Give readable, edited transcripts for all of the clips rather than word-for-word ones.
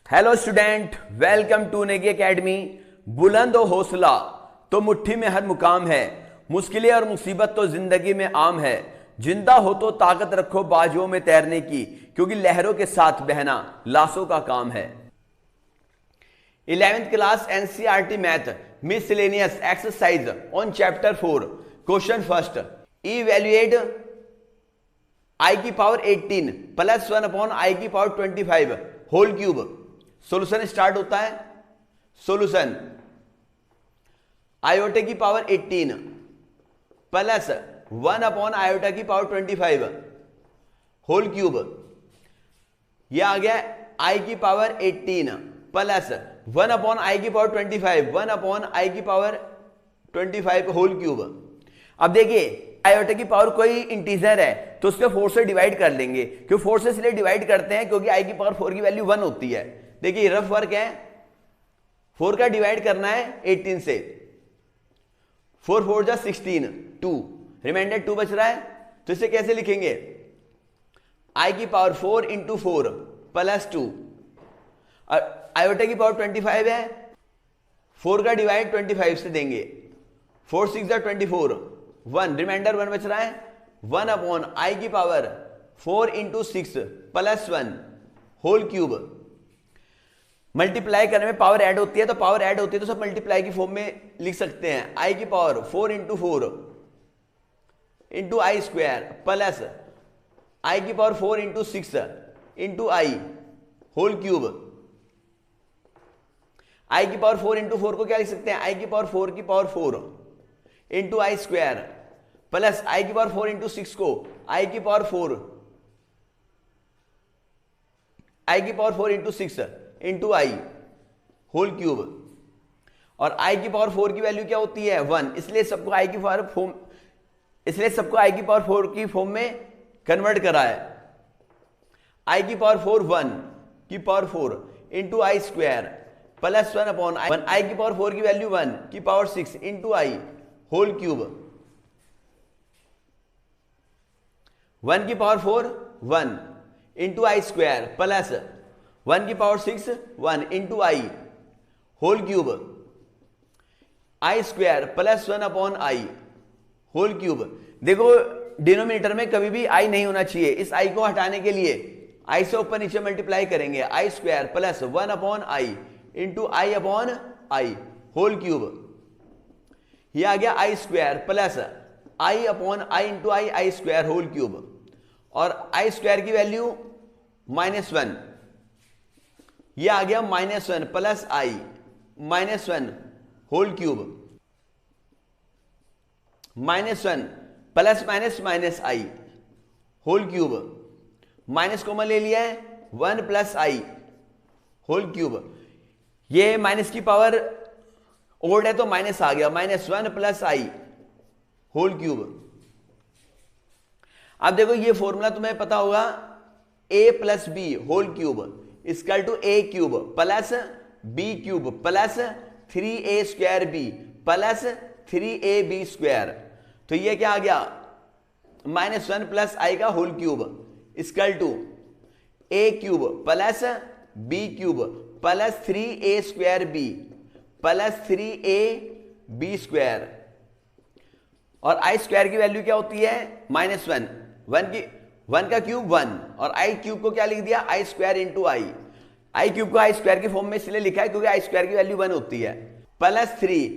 Hello student, welcome to Negi academy. बुलंद हो हौसला तो मुट्ठी में हर मुकाम है, मुश्किलें और मुसीबत तो जिंदगी में आम है। जिंदा हो तो ताकत रखो बाजुओं में तैरने की, क्योंकि लहरों के साथ बहना लाशों का काम है। 11th class NCERT math miscellaneous exercise on chapter 4 question first. Evaluate i की पावर 18 प्लस 1 अपॉन आई की power 25 whole cube. Solution start होता है। सॉल्यूशन आयोटा की पावर 18 प्लस 1 अपॉन आयोटा की पावर 25 होल क्यूब। यह आ गया आई की पावर 18 प्लस 1 अपॉन आई की पावर 25 1 अपॉन आई की पावर 25 होल क्यूब। अब देखिए, आयोटा की पावर कोई इंटीजर है तो उसको 4 से डिवाइड कर लेंगे। क्यों 4 से इसलिए डिवाइड करते हैं क्योंकि आई की पावर 4 की वैल्यू 1 होती है। देखिए रफ वर्क है, 4 का डिवाइड करना है 18 से। 4 4 जा 16 2 रिमाइंडर 2 बच रहा है, तो इसे कैसे लिखेंगे? आई की पावर 4 इंटू 4 प्लस 2। आयोटा की पावर 25 है, 4 का डिवाइड 25 से देंगे। 4 6 जा 24 1 रिमाइंडर 1 बच रहा है। 1 अपॉन आई की power 4 into 6 plus 1 whole cube. Multiply करने में पावर ऐड होती है, तो पावर ऐड होती है तो सब मल्टीप्लाई की फॉर्म में लिख सकते हैं। आई की power 4 into 4 into i square plus आई की power 4 into 6 into i whole cube. आई की पावर 4 इंटू 4 को क्या लिख सकते हैं? आई की पावर 4 की power 4 into i square plus आई की पावर 4 इंटू 6 को आई की पावर 4 आई की power 4 into 6 into i whole cube. और आई की पावर 4 की वैल्यू क्या होती है? 1, इसलिए सबको आई की पावर फॉर्म आई की पावर 4 की फॉर्म में कन्वर्ट करा है। आई की पावर 4 1 की power 4 into i square plus 1 upon i की पावर 4 की वैल्यू 1 की power 6 into i whole cube. 1 की power 4 1 into i square plus 1 की power 6 1 into i whole cube. I square plus 1 upon i whole cube. देखो denominator में कभी भी आई नहीं होना चाहिए। इस आई को हटाने के लिए आई से ऊपर नीचे मल्टीप्लाई करेंगे। I square plus 1 upon i into i upon i whole cube. यह आ गया i square plus i upon i into i square whole cube. और आई स्क्वायर की वैल्यू -1, यह आ गया -1 plus i -1 whole cube. -1 plus minus minus i whole cube. Minus common ले लिया है, 1 प्लस आई होल क्यूब। ये माइनस की पावर ओड है तो माइनस आ गया, -1 प्लस आई होल क्यूब। अब देखो ये फॉर्मूला तुम्हें पता होगा, a plus b whole cube equal to a cube plus b cube plus 3a square b plus 3ab square. तो ये क्या आ गया? -1 प्लस आई का whole cube equal to a cube plus b cube plus 3a square b plus 3ab square. और i square की value क्या होती है? -1 1 का क्यूब 1 और आई क्यूब को क्या लिख दिया? आई स्क्वायर इंटू आई क्यूब को आई स्क्वायर की फॉर्म में इसलिए लिखा है क्योंकि आई स्क्वायर की वैल्यू 1 होती है। प्लस 3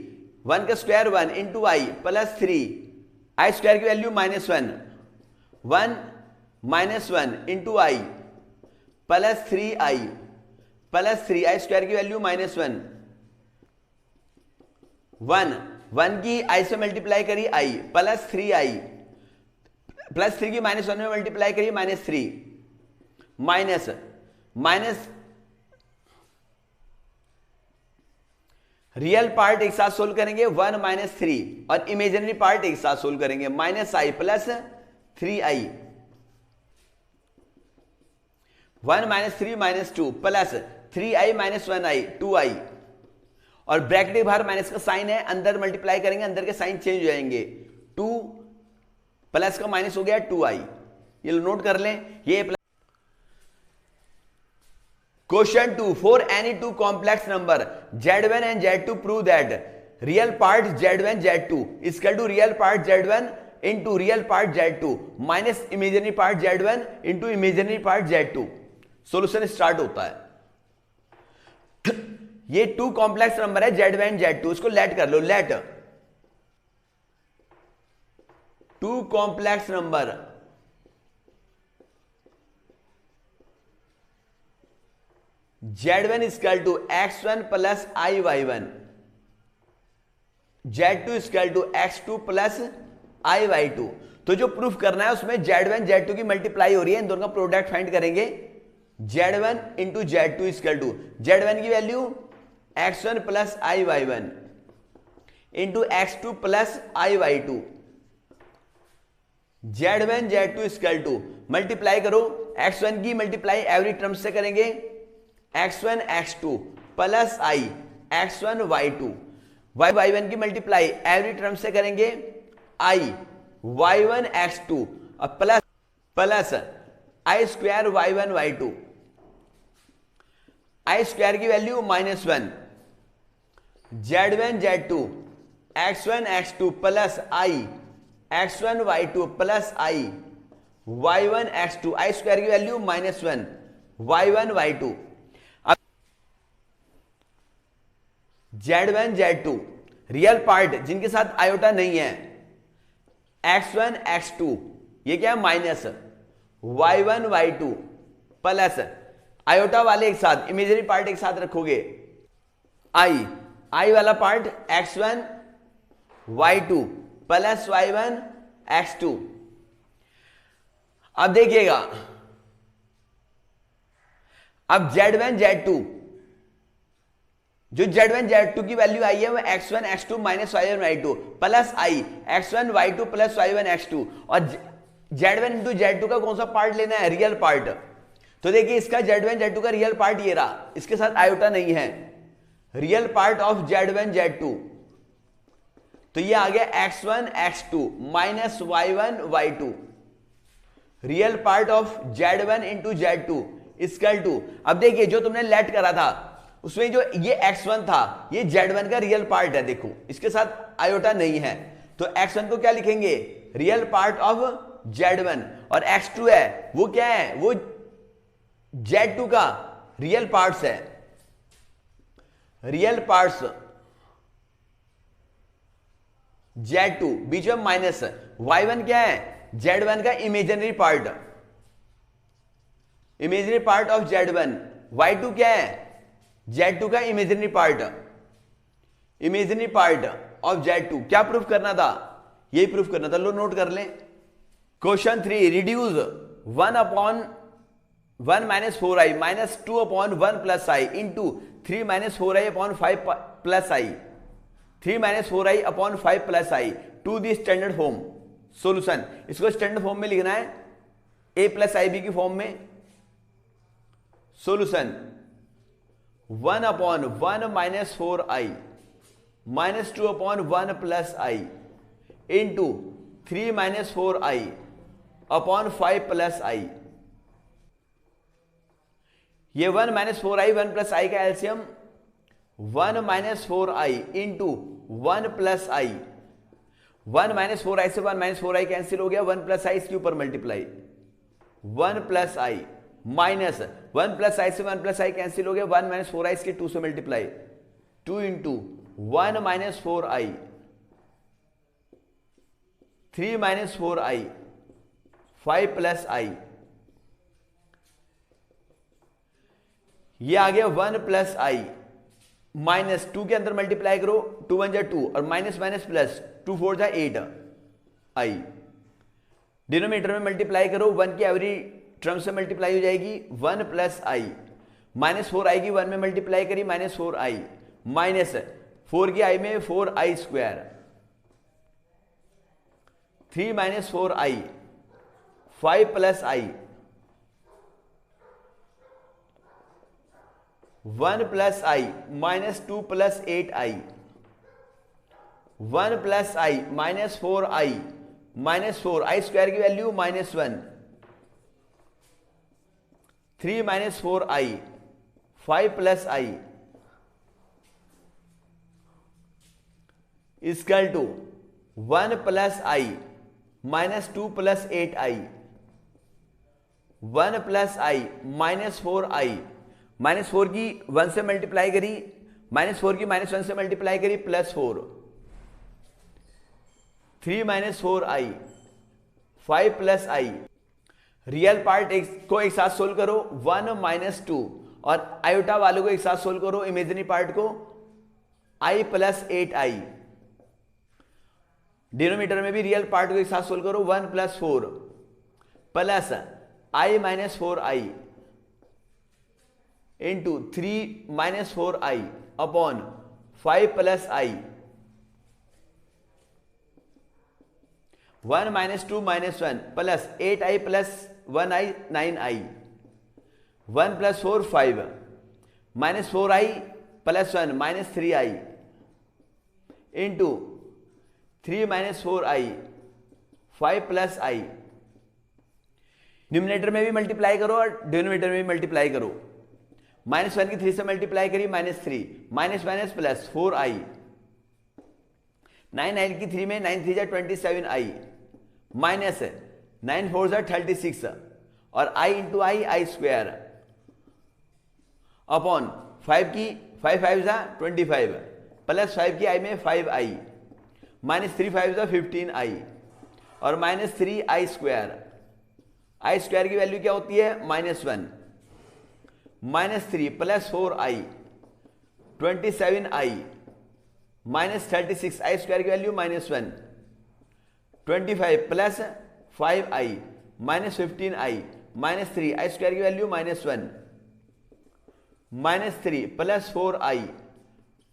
1 का square 1 into I plus 3 i square की value -1 1 into I plus 3 I plus 3 i square की वैल्यू -1 1 की आई से मल्टीप्लाई करी आई प्लस 3 आई प्लस 3 की -1 में मल्टीप्लाई करिए -3 माइनस रियल पार्ट एक साथ सोल्व करेंगे 1 - 3 और इमेजिनरी पार्ट एक साथ सोल्व करेंगे -i plus 3i 1 - 3 - 2 plus 3i - 1i 2i। और ब्रैकेट के बाहर माइनस का साइन है, अंदर मल्टीप्लाई करेंगे अंदर के साइन चेंज हो जाएंगे। 2 प्लस का माइनस हो गया 2i। ये नोट कर लें, ये question 2, for any two complex number z1 and z2 prove that real part z1 z2 equal to real part z1 into real part z2 minus imaginary part z1 into imaginary part z2। Solution start होता है। ये to complex number है z1 z2, इसको let कर लो। Let two complex number z1 equal to x1 plus y1, z2 equal to x2 plus y2। तो जो proof करना है उसमें z1 z2 की मल्टीप्लाई हो रही है, इन दोनों का प्रोडक्ट फाइंड करेंगे। z1 into z2 equal to z1 की value x1 plus y1 into x2 plus y2। z1 z2 equal to multiply करो, x1 की मल्टीप्लाई एवरी टर्म से करेंगे, x1 x2 plus i x1 y2, y1 की multiply every term से करेंगे, i y1 x2 और plus plus i square y1 y2, i square की value -1, z1 z2 x1 x2 plus i x1 y2 plus i y1 x2, i square की value -1 y1 y2। अब z1 z2 real part जिनके साथ iota नहीं है, x1 x2 ये क्या है minus y1 y2 plus iota वाले एक साथ, इमेजिनरी पार्ट एक साथ रखोगे, i वाला part x1 y2 plus y1 x2। अब देखिएगा, अब z1 z2 जो z1 z2 की वैल्यू आई है वो x1 x2 minus y1 y2 plus i x1 y2 plus y1 x2, और z1 इंटू z2 का कौन सा पार्ट लेना है, रियल पार्ट। तो देखिए इसका z1 z2 का रियल पार्ट ये रहा, इसके साथ आयोटा नहीं है, real part of z1 z2। तो ये आ गया x1 x2 minus y1 y2, real part of z1 into z2 equal to, अब देखिए जो तुमने लेट करा था उसमें जो ये x1 था ये z1 का रियल पार्ट है, देखो इसके साथ आयोटा नहीं है, तो x1 को क्या लिखेंगे, रियल पार्ट ऑफ z1, और x2 है वो क्या है, वो z2 का रियल पार्ट्स है, रियल पार्ट्स z2, बीच में माइनस, y1 क्या है, z1 का imaginary part, imaginary part of z1, y2 क्या है, z2 का imaginary part, imaginary part of z2। क्या प्रूफ करना था, यही प्रूफ करना था, लो नोट कर लें। Question 3, reduce 1 upon 1 minus 4i minus 2 upon 1 plus i into 3 minus 4i upon 5 plus i, 3 minus 4i upon 5 plus i to the standard form. Solution, इसको standard form में लिखना है, a प्लस आई बी की form में। Solution 1 upon 1 minus 4i minus 2 upon 1 plus i into 3 minus 4i upon 5 plus i। ये 1 minus 4i 1 plus i का LCM 1 minus 4i into 1 plus i, 1 minus 4i से 1 minus 4i cancel हो गया, 1 plus i इसके ऊपर multiply, 1 plus i minus 1 plus i से 1 plus i cancel हो गया, 1 माइनस 4i इसके 2 से multiply, 2 into 1 minus 4i, 3 minus 4i 5 plus i, ये आ गया 1 प्लस i माइनस 2 के अंदर मल्टीप्लाई करो, 2 1 जा 2 और माइनस माइनस प्लस 2 4 जा 8 i, डिनोमिनेटर में मल्टीप्लाई करो, 1 की एवरी टर्म से मल्टीप्लाई हो जाएगी, 1 प्लस i माइनस 4i की 1 में मल्टीप्लाई करी माइनस 4i माइनस 4 की i में 4i square, 3 minus 4i 5 plus i, 1 plus i minus 2 plus 8i, 1 plus i minus 4i minus 4i square की value -1, 3 minus 4i 5 plus i equal to 1 plus i minus 2 plus 8 i, 1 plus i minus 4 i, minus 4 की 1 से multiply करी, minus 4 की minus 1 से multiply करी, plus 4, 3 minus 4 आई, 5 plus आई। Real part को एक साथ सोल्व करो, 1 माइनस 2, और आयोटा वालों को एक साथ सोल्व करो, इमेजिनरी पार्ट को, आई प्लस 8 आई। डिनोमीटर में भी रियल पार्ट को एक साथ सोल्व करो, 1 plus 4 plus i minus 4 I into 3 minus 4 I upon 5 plus i, 1 minus 2 minus 1 plus 8 I plus 1 I 9 I, 1 plus 4 5 minus 4 i plus 1 minus 3 I into 3 minus 4 I 5 plus I. Numerator में भी multiply करो और denominator में भी multiply करो। Minus 1 की 3 से multiply करी, माइनस 3, माइनस माइनस प्लस 4 आई, 9 आई की 3 में 9 3 जा 27 आई, माइनस 9 4 जा 36 और आई इंटू आई स्क्वायर अपॉन 5 की 5 5 जा 25 प्लस 5 की आई में 5 आई, माइनस 3 5 जा 15 आई और माइनस 3 आई स्क्वायर की वैल्यू क्या होती है, minus 1, minus 3 plus 4 i 27 i minus 36 i square की value minus 1, 25 plus 5 i minus 15 i minus 3 i square की value minus 1, minus 3 plus 4 i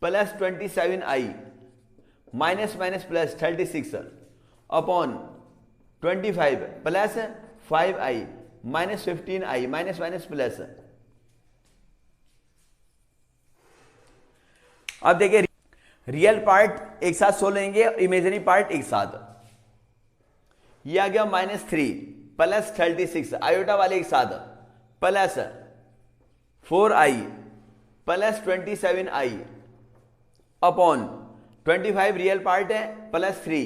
plus 27 i minus minus plus 36 upon 25 plus 5 i minus 15 i minus minus plus. अब देखिए real part एक साथ solve लेंगे और imaginary part एक साथ। ये आ गया माइनस 3 प्लस 36 आयोटा वाले एक साथ plus 4 i plus 27 I upon 25 real part है plus 3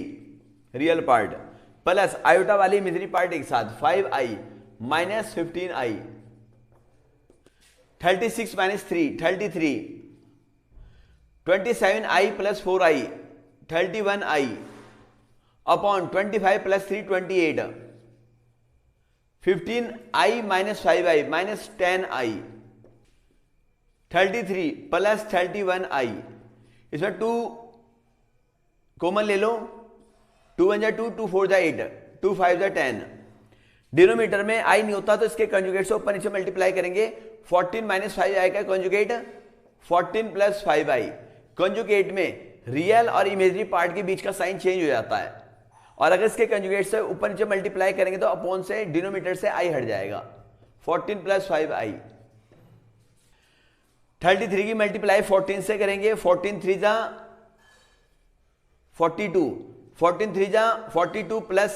real part plus iota वाली इमेजिनरी पार्ट एक साथ 5 i minus 15 I, 36 minus 3 33, 27 I plus 4 I 31 I upon 25 plus 3 28, 15 i minus 5 i minus 10 I, 33 plus 31 आई। इसमें 2 common ले लो, 2 1 जा 2, 2 4 जा 8, 2 5 जा 10। Denominator में आई नहीं होता तो इसके कंजुगेट से ऊपर नीचे मल्टीप्लाई करेंगे, 14 माइनस 5 आई का कंजुगेट 14 प्लस 5 आई। कंजुगेट में रियल और इमेजिनरी पार्ट के बीच का साइन चेंज हो जाता है और अगर इसके कंजुगेट से ऊपर नीचे मल्टीप्लाई करेंगे तो अपॉन से डिनोमीटर से आई हट जाएगा, 14 प्लस 5 आई। 33 की मल्टीप्लाई 14 से करेंगे, 14 3 जा 42, 14 3 जा 42 प्लस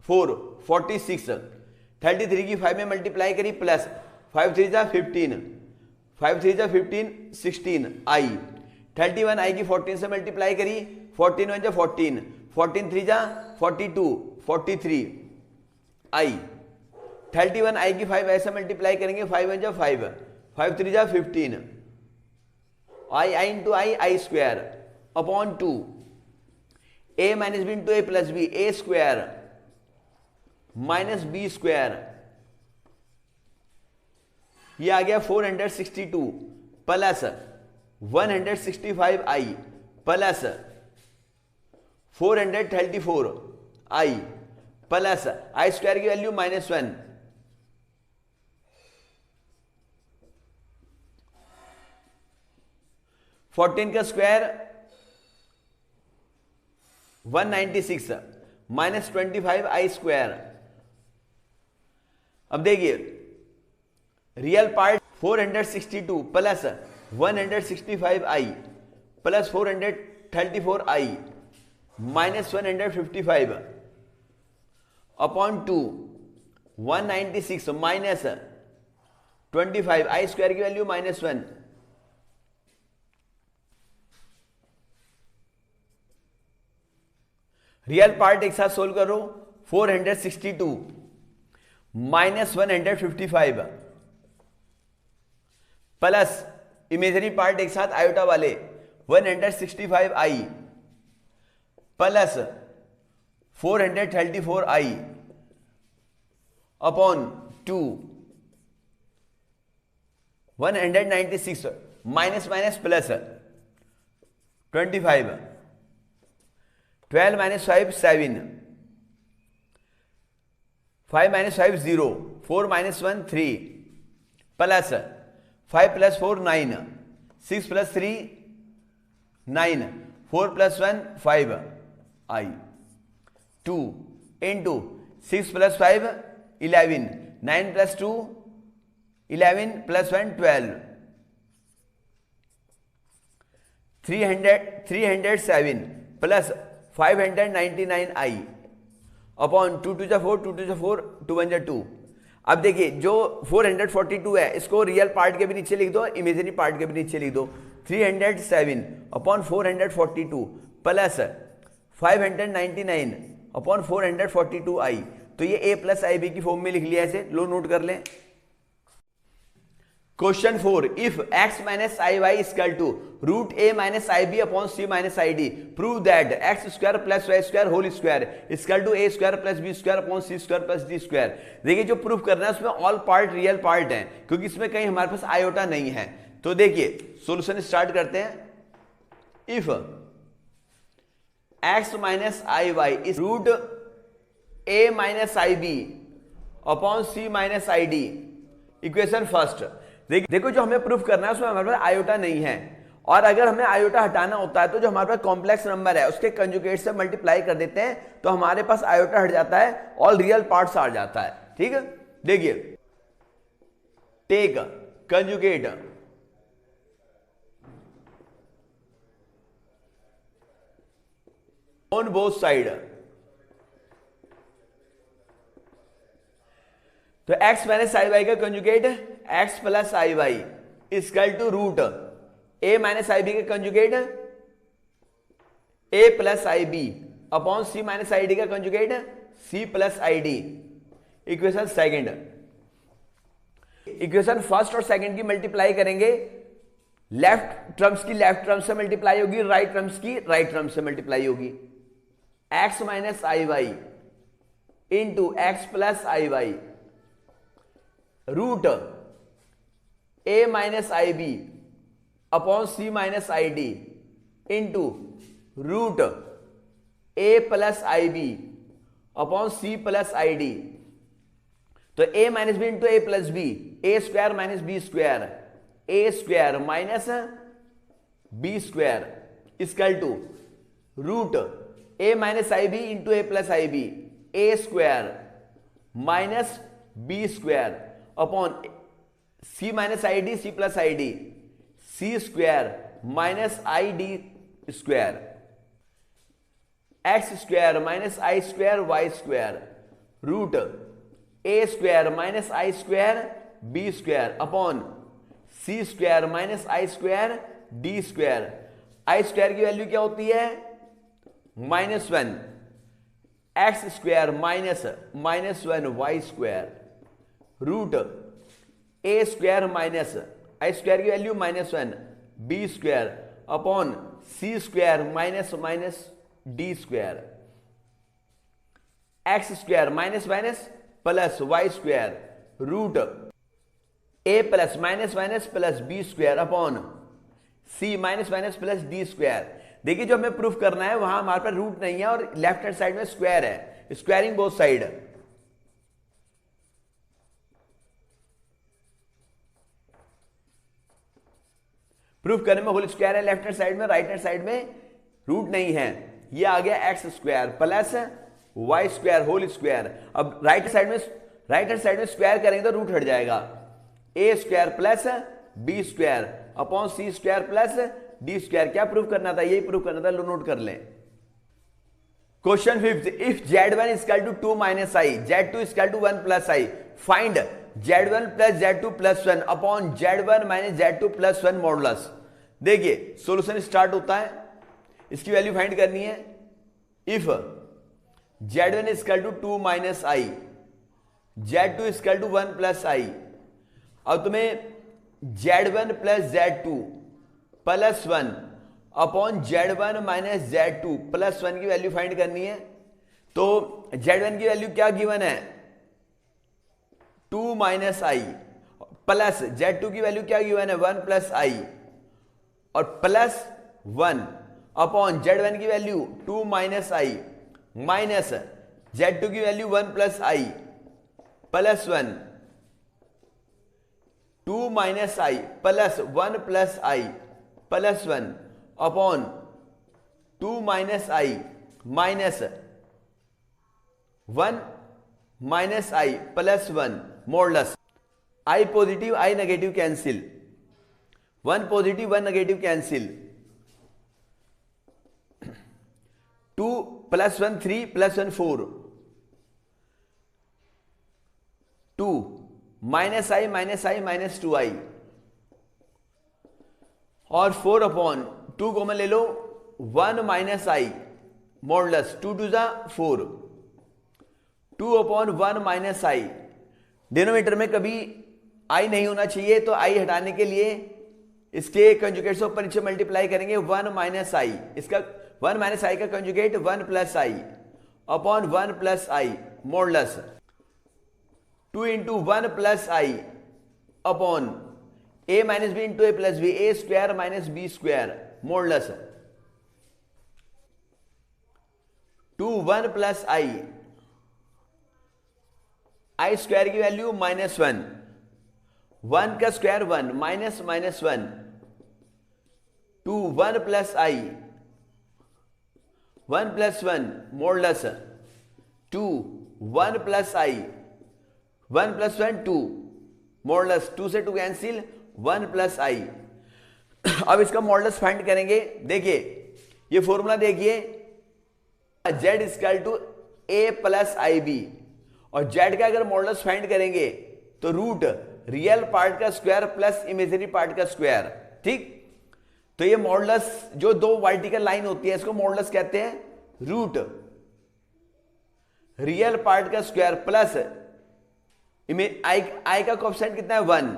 4 46, 33 की 5 में मल्टीप्लाई करी प्लस 5 3 जा 15, 5 3 जा 15 16 आई, 31 आई की 14 से मल्टीप्लाई करी, 14 1 जा 14, 14 3 जा 42 43 आई, 31 आई की 5 ऐसे मल्टीप्लाई करेंगे, 5 1 जा 5, 5 3 जा 15 आई into i square upon 2, A minus b into a plus b, a square minus b square. ये आ गया 462 plus 165 I plus 434 I plus i square की वैल्यू माइनस 1, 14 का स्क्वायर 196 माइनस 25 आई स्क्वायर। अब देखिए रियल पार्ट 462 प्लस 165 आई plus 434 आई minus 155 upon 2, 196 minus 25, आई square की value -1, real part एक साथ सोल्व करो, 462 -155 प्लस इमेजरी पार्ट एक साथ आयोटा वाले 165i plus 434i upon 2 196 minus minus plus 25 12 minus 5 7 5 minus 5 0 4 minus 1 3 plus 5 plus 4 9 6 plus 3 9 4 plus 1 5 I 2 into 6 plus 5 11 9 plus 2 11 plus 1 12 307 plus 599i upon 2 2 4 2 2 4 2 1 2। अब देखिए जो 442 है इसको रियल पार्ट के भी नीचे लिख दो, इमेजिनरी पार्ट के भी नीचे लिख दो। 307 अपॉन 442 प्लस 599 अपॉन 442i, तो ये a प्लस आई बी की फॉर्म में लिख लिया ऐसे, लो नोट कर लें। Question 4, if x minus i y equal to root a minus i b upon c minus i d, prove that x square plus y square whole square equal to a square plus b square upon c square plus d square. देखिए जो proof करना है उसमें all part real part है, क्योंकि इसमें कहीं हमारे पास आयोटा नहीं है। तो देखिए सॉल्यूशन स्टार्ट करते हैं। If x minus i y is root a minus i b upon c minus i d, equation first. देखो जो हमें प्रूफ करना है उसमें हमारे पास आयोटा नहीं है, और अगर हमें आयोटा हटाना होता है तो जो हमारे पास कॉम्प्लेक्स नंबर है उसके कंजुगेट से मल्टीप्लाई कर देते हैं, तो हमारे पास आयोटा हट जाता है, ऑल रियल पार्ट्स आ जाता है। ठीक है, देखिए take conjugate on both side, तो x माइनस आई वाई का conjugate x plus i y equal to root a minus i b का conjugate a plus i b upon c minus i d का conjugate c plus i d. Equation second, equation first और second की multiply करेंगे, left terms की left term से multiply होगी, right terms की right term से मल्टीप्लाई होगी। x minus i y into x plus i y root a minus i b upon c minus i d into root a plus i b upon c plus i d. तो a minus b into a plus b, a square minus b square, a square minus b square equal to root a minus i b into a plus i b, a square minus b square upon c minus i d C plus i d, c square minus i d square, x square minus i square y square root a square minus i square b square upon c square minus i square d square. I square की value क्या होती है -1, x square minus 1 y square root a square minus i square की value -1 b square upon c square minus minus d square, x square minus minus plus y square root a plus minus minus plus b square upon c minus minus plus d square. देखिए जो हमें proof करना है वहां हमारे पास root नहीं है और लेफ्ट हैंड साइड में स्क्वायर है, स्क्वायरिंग बोथ साइड। प्रूफ करने में होल स्क्वायर है लेफ्ट हैंड साइड में, राइट हैंड साइड में रूट नहीं है। ये आ गया x square plus y square whole square. अब राइट हैंड साइड में स्क्वायर करेंगे तो रूट हट जाएगा, a square plus b square upon c square plus d square. क्या प्रूफ करना था, यही प्रूफ करना था, लो नोट कर लें। Question 5, if z1 equal to 2 minus i, z2 equal to 1 plus i, find z1 plus z2 plus 1 upon z1 minus z2 plus 1 modulus. देखिए solution start होता है, इसकी वैल्यू फाइंड करनी है। If z1 equal to 2 minus i, z2 equal to 1 plus i. अब तुम्हें z1 plus z2 plus 1 upon z1 minus z2 plus 1 की value find करनी है। तो z1 की वैल्यू क्या गिवन है, 2 माइनस आई, प्लस z2 की वैल्यू क्या गिवन है, 1 प्लस आई, और प्लस 1 अपॉन z1 की value 2 minus i minus z2 की value 1 plus i plus 1, 2 minus i plus 1 plus i plus 1 upon 2 minus i minus 1 minus i plus 1 modulus. I positive i negative cancel, 1 positive 1 negative cancel, 2 plus 1 3 plus 1 4, 2 minus i minus 2 i, और 4 upon 2 common ले लो, 1 minus i modulus 2 two जा 4, 2 upon 1 minus आई। Denominator में कभी आई नहीं होना चाहिए, तो आई हटाने के लिए इसके कंजुगेट से ऊपर नीचे मल्टीप्लाई करेंगे, 1 माइनस आई, इसका 1 माइनस आई का conjugate 1 plus i upon 1 plus i modulus 2 into 1 plus i upon a minus b into a plus b, a square minus b square modulus 2 1 plus i square की value minus 1, 1 का square 1 minus 1, 2 1 plus i, 1 plus 1 modulus 2 1 plus i, 1 plus 1 2 modulus 2 से 2 cancel, 1 plus i. अब इसका modulus find करेंगे। देखिए ये formula देखिए, z equal to a plus i b, और z का अगर मॉडुलस फाइंड करेंगे तो रूट रियल पार्ट का स्क्वायर प्लस इमेजिनरी पार्ट का स्क्वायर। ठीक, तो ये मॉडुलस जो दो वर्टिकल लाइन होती है इसको मॉडुलस कहते हैं, रूट रियल पार्ट का स्क्वायर प्लस आई का कोएफिशिएंट कितना है 1,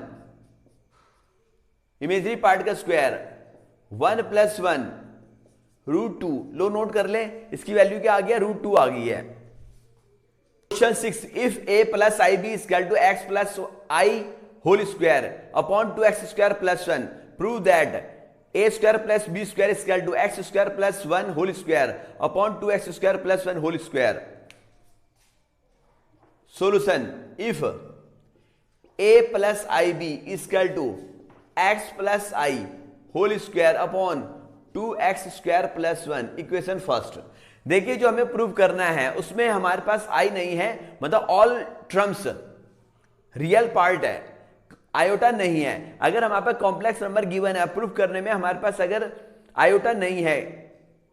इमेजिनरी पार्ट का स्क्वायर 1 प्लस 1 रूट 2। लो नोट कर ले, इसकी वैल्यू क्या आ गया, रूट 2 आ गई है। Question 6, if a plus i b equal to x plus i whole square upon 2x square plus 1, prove that a square plus b square equal to x square plus 1 whole square upon 2x square plus 1 whole square. Solution, if a plus i b equal to x plus i whole square upon 2x square plus 1, equation first. देखिए जो हमें prove करना है उसमें हमारे पास आई नहीं है, मतलब ऑल टर्म्स रियल पार्ट है, आयोटा नहीं है। अगर हमारे पास कॉम्प्लेक्स नंबर गिवन है, प्रूफ करने में हमारे पास अगर आयोटा नहीं है,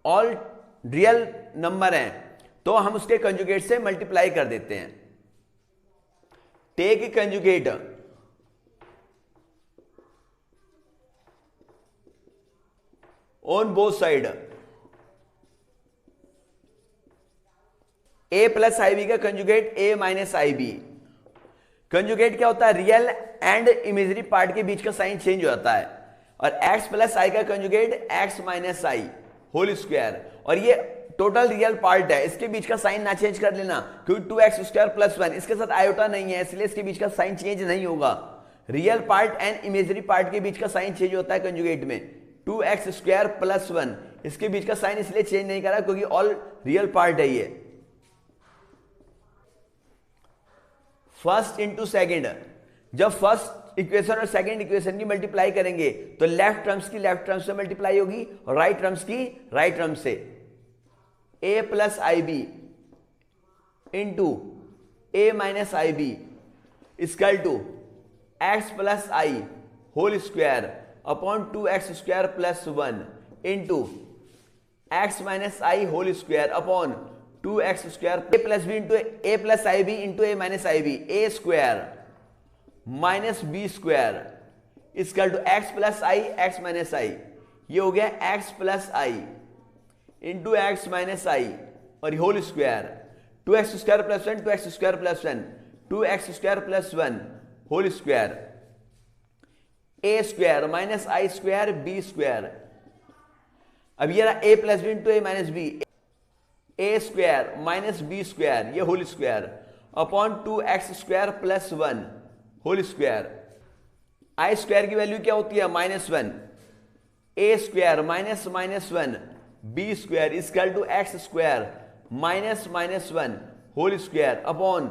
ऑल रियल नंबर है, तो हम उसके कंजुगेट से मल्टीप्लाई कर देते हैं। Take conjugate on both side, a plus i b का conjugate a minus i b. Conjugate क्या होता है, रियल एंड इमेजिनरी पार्ट के बीच का साइन चेंज हो जाता है, और x प्लस आई का conjugate x minus i whole square, और ये टोटल रियल पार्ट है, इसके बीच का साइन ना चेंज कर लेना, क्योंकि 2x स्क्वायर प्लस 1 इसके साथ आयोटा नहीं है, इसलिए इसके बीच का साइन चेंज नहीं होगा। Real part and imaginary part के बीच का साइन चेंज होता है कंजुगेट में, 2x स्क्वायर प्लस 1 इसके बीच का साइन इसलिए चेंज नहीं करा क्योंकि ऑल रियल पार्ट है ये। फर्स्ट इंटू सेकेंड, जब फर्स्ट इक्वेशन और सेकेंड इक्वेशन की मल्टीप्लाई करेंगे तो लेफ्ट टर्म्स की लेफ्ट टर्म्स से मल्टीप्लाई होगी और राइट टर्म्स की राइट टर्म्स से। a plus i b into a minus i b equal to x plus i whole square upon 2x square plus 1 into x minus i whole square upon 2x square, a plus b into a plus i b into a minus i b, a square minus b square equal to x plus i x minus i, ये हो गया x plus i into x minus i और whole square, 2x square plus 1 2x square plus 1 2x square plus 1 whole square, a square minus i square b square. अब ये रहा a plus b into a minus b, a square minus b square ये whole square upon 2x square plus 1 whole square. I square की value क्या होती है -1, a square minus minus 1 b square equal to x square minus minus 1 whole square upon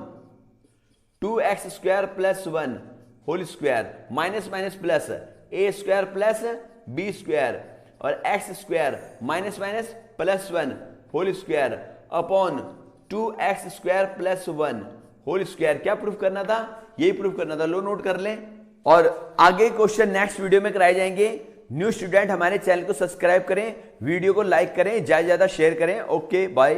2x square plus 1 whole square, minus minus plus, a square plus b square और x square minus minus plus 1 whole square upon 2x square plus 1 whole square. क्या proof करना था? यही proof करना था, लो note कर लें। और आगे क्वेश्चन नेक्स्ट वीडियो में कराए जाएंगे। न्यू स्टूडेंट हमारे चैनल को सब्सक्राइब करें, वीडियो को लाइक करें, ज्यादा से ज्यादा शेयर करें। Okay bye.